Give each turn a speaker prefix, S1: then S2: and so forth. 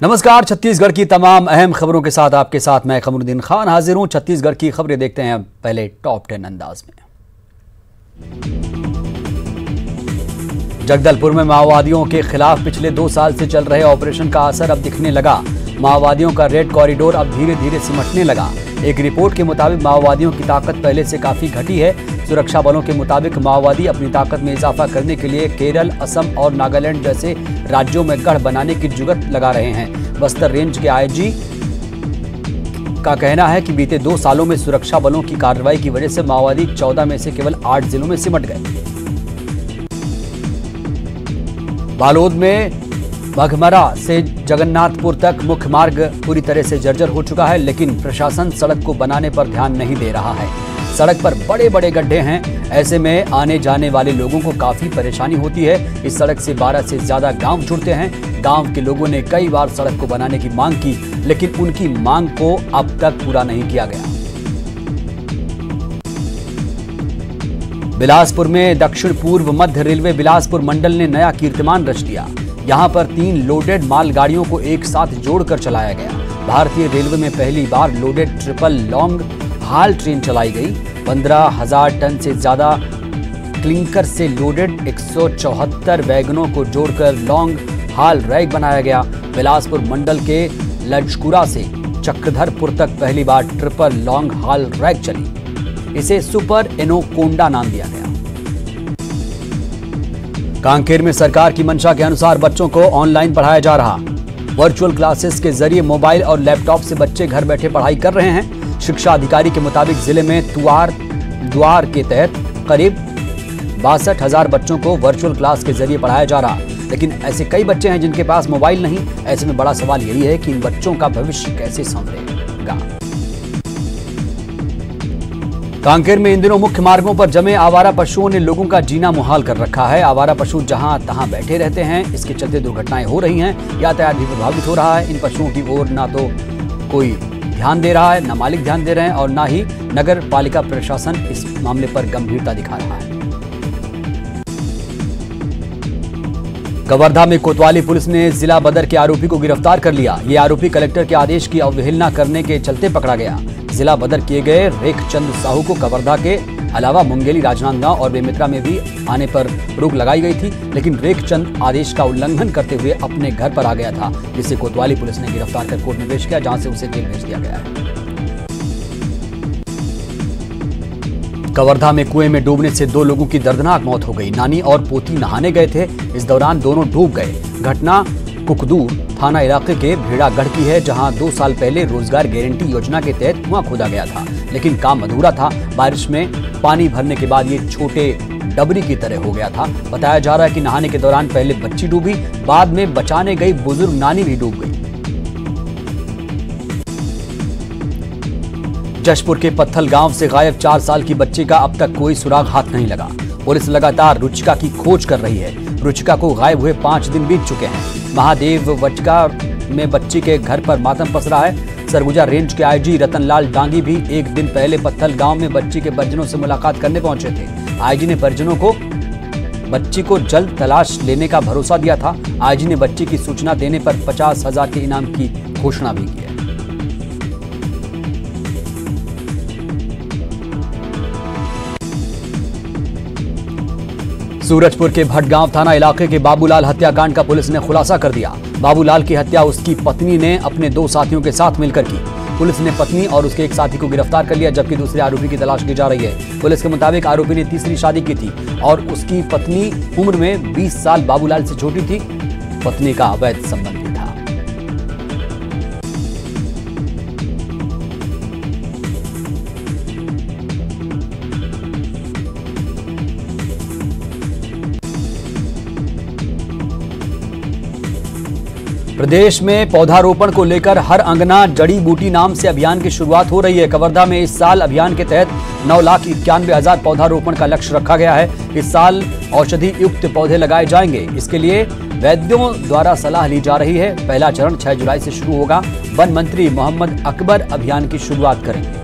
S1: नमस्कार। छत्तीसगढ़ की तमाम अहम खबरों के साथ आपके साथ मैं कमरुद्दीन खान हाजिर हूं। छत्तीसगढ़ की खबरें देखते हैं पहले टॉप 10 अंदाज में। जगदलपुर में माओवादियों के खिलाफ पिछले 2 साल से चल रहे ऑपरेशन का असर अब दिखने लगा। माओवादियों का रेड कॉरिडोर अब धीरे धीरे सिमटने लगा। एक रिपोर्ट के मुताबिक माओवादियों की ताकत पहले से काफी घटी है। सुरक्षा बलों के मुताबिक माओवादी अपनी ताकत में इजाफा करने के लिए केरल, असम और नागालैंड जैसे राज्यों में गढ़ बनाने की जुगत लगा रहे हैं। बस्तर रेंज के आईजी का कहना है कि बीते 2 सालों में सुरक्षा बलों की कार्रवाई की वजह से माओवादी 14 में से केवल 8 जिलों में सिमट गए। बालोद में बघमरा से जगन्नाथपुर तक मुख्य मार्ग पूरी तरह से जर्जर हो चुका है, लेकिन प्रशासन सड़क को बनाने पर ध्यान नहीं दे रहा है। सड़क पर बड़े बड़े गड्ढे हैं, ऐसे में आने जाने वाले लोगों को काफी परेशानी होती है। इस सड़क से 12 से ज्यादा गांव जुड़ते हैं। गांव के लोगों ने कई बार सड़क को बनाने की मांग की, लेकिन उनकी मांग को अब तक पूरा नहीं किया गया। बिलासपुर में दक्षिण पूर्व मध्य रेलवे बिलासपुर मंडल ने नया कीर्तिमान रच दिया। यहां पर 3 लोडेड मालगाड़ियों को एक साथ जोड़कर चलाया गया। भारतीय रेलवे में पहली बार लोडेड ट्रिपल लॉन्ग हाल ट्रेन चलाई गई। 15,000 टन से ज्यादा क्लिंकर से लोडेड 174 वैगनों को जोड़कर लॉन्ग हाल रैक बनाया गया। बिलासपुर मंडल के लजकुरा से चक्रधरपुर तक पहली बार ट्रिपल लॉन्ग हाल रैक चली। इसे सुपर एनोकोंडा नाम दिया गया। कांकेर में सरकार की मंशा के अनुसार बच्चों को ऑनलाइन पढ़ाया जा रहा। वर्चुअल क्लासेस के जरिए मोबाइल और लैपटॉप से बच्चे घर बैठे पढ़ाई कर रहे हैं। शिक्षा अधिकारी के मुताबिक जिले में द्वार के तहत करीब 62,000 बच्चों को वर्चुअल क्लास के जरिए पढ़ाया जा रहा। लेकिन ऐसे कई बच्चे हैं जिनके पास मोबाइल नहीं। ऐसे में बड़ा सवाल यही है कि इन बच्चों का भविष्य कैसे संवरेगा। कांकेर में इन दिनों मुख्य मार्गों पर जमे आवारा पशुओं ने लोगों का जीना मुहाल कर रखा है। आवारा पशु जहां तहां बैठे रहते हैं, इसके चलते दुर्घटनाएं हो रही हैं। यातायात भी प्रभावित हो रहा है। इन पशुओं की ओर ना तो कोई ध्यान दे रहा है, ना मालिक ध्यान दे रहे हैं और ना ही नगर पालिका प्रशासन इस मामले पर गंभीरता दिखा रहा है। कवर्धा में कोतवाली पुलिस ने जिला बदर के आरोपी को गिरफ्तार कर लिया। ये आरोपी कलेक्टर के आदेश की अवहेलना करने के चलते पकड़ा गया। जिला बदर किए गए रेखचंद साहू को कवर्धा के अलावा मुंगेली, राजनांदगांव और बेमित्रा में भी आने पर रोक लगाई गई थी, लेकिन रेखचंद आदेश का उल्लंघन करते हुए अपने घर पर आ गया था, जिसे कोतवाली पुलिस ने गिरफ्तार कर कोर्ट में पेश किया, जहां से उसे जेल भेज दिया गया है। कवर्धा में कुएं में डूबने से 2 लोगों की दर्दनाक मौत हो गई। नानी और पोती नहाने गए थे, इस दौरान दोनों डूब गए। घटना कुकदूर थाना इलाके के भेड़ागढ़ की है, जहां 2 साल पहले रोजगार गारंटी योजना के तहत कुआं खोदा गया था, लेकिन काम अधूरा था। बारिश में पानी भरने के बाद ये छोटे डबरी की तरह हो गया था। बताया जा रहा है कि नहाने के दौरान पहले बच्ची डूबी, बाद में बचाने गई बुजुर्ग नानी भी डूब गई। जशपुर के पत्थल गांव से गायब 4 साल की बच्ची का अब तक कोई सुराग हाथ नहीं लगा। पुलिस लगातार रुचिका की खोज कर रही है। रुचिका को गायब हुए 5 दिन बीत चुके हैं। महादेव वचका में बच्ची के घर पर मातम पसरा है। सरगुजा रेंज के आईजी रतनलाल डांगी भी एक दिन पहले पत्थल गांव में बच्ची के परिजनों से मुलाकात करने पहुंचे थे। आईजी ने परिजनों को बच्ची को जल्द तलाश लेने का भरोसा दिया था। आईजी ने बच्ची की सूचना देने पर 50,000 के इनाम की घोषणा भी की है। सूरजपुर के भटगांव थाना इलाके के बाबूलाल हत्याकांड का पुलिस ने खुलासा कर दिया। बाबूलाल की हत्या उसकी पत्नी ने अपने 2 साथियों के साथ मिलकर की। पुलिस ने पत्नी और उसके एक साथी को गिरफ्तार कर लिया, जबकि दूसरे आरोपी की तलाश की जा रही है। पुलिस के मुताबिक आरोपी ने तीसरी शादी की थी और उसकी पत्नी उम्र में 20 साल बाबूलाल से छोटी थी। पत्नी का अवैध संबंध भी था। प्रदेश में पौधारोपण को लेकर हर अंगना जड़ी बूटी नाम से अभियान की शुरुआत हो रही है। कवर्धा में इस साल अभियान के तहत 9,91,000 पौधारोपण का लक्ष्य रखा गया है। इस साल औषधि युक्त पौधे लगाए जाएंगे। इसके लिए वैद्यों द्वारा सलाह ली जा रही है। पहला चरण 6 जुलाई से शुरू होगा। वन मंत्री मोहम्मद अकबर अभियान की शुरुआत करेंगे।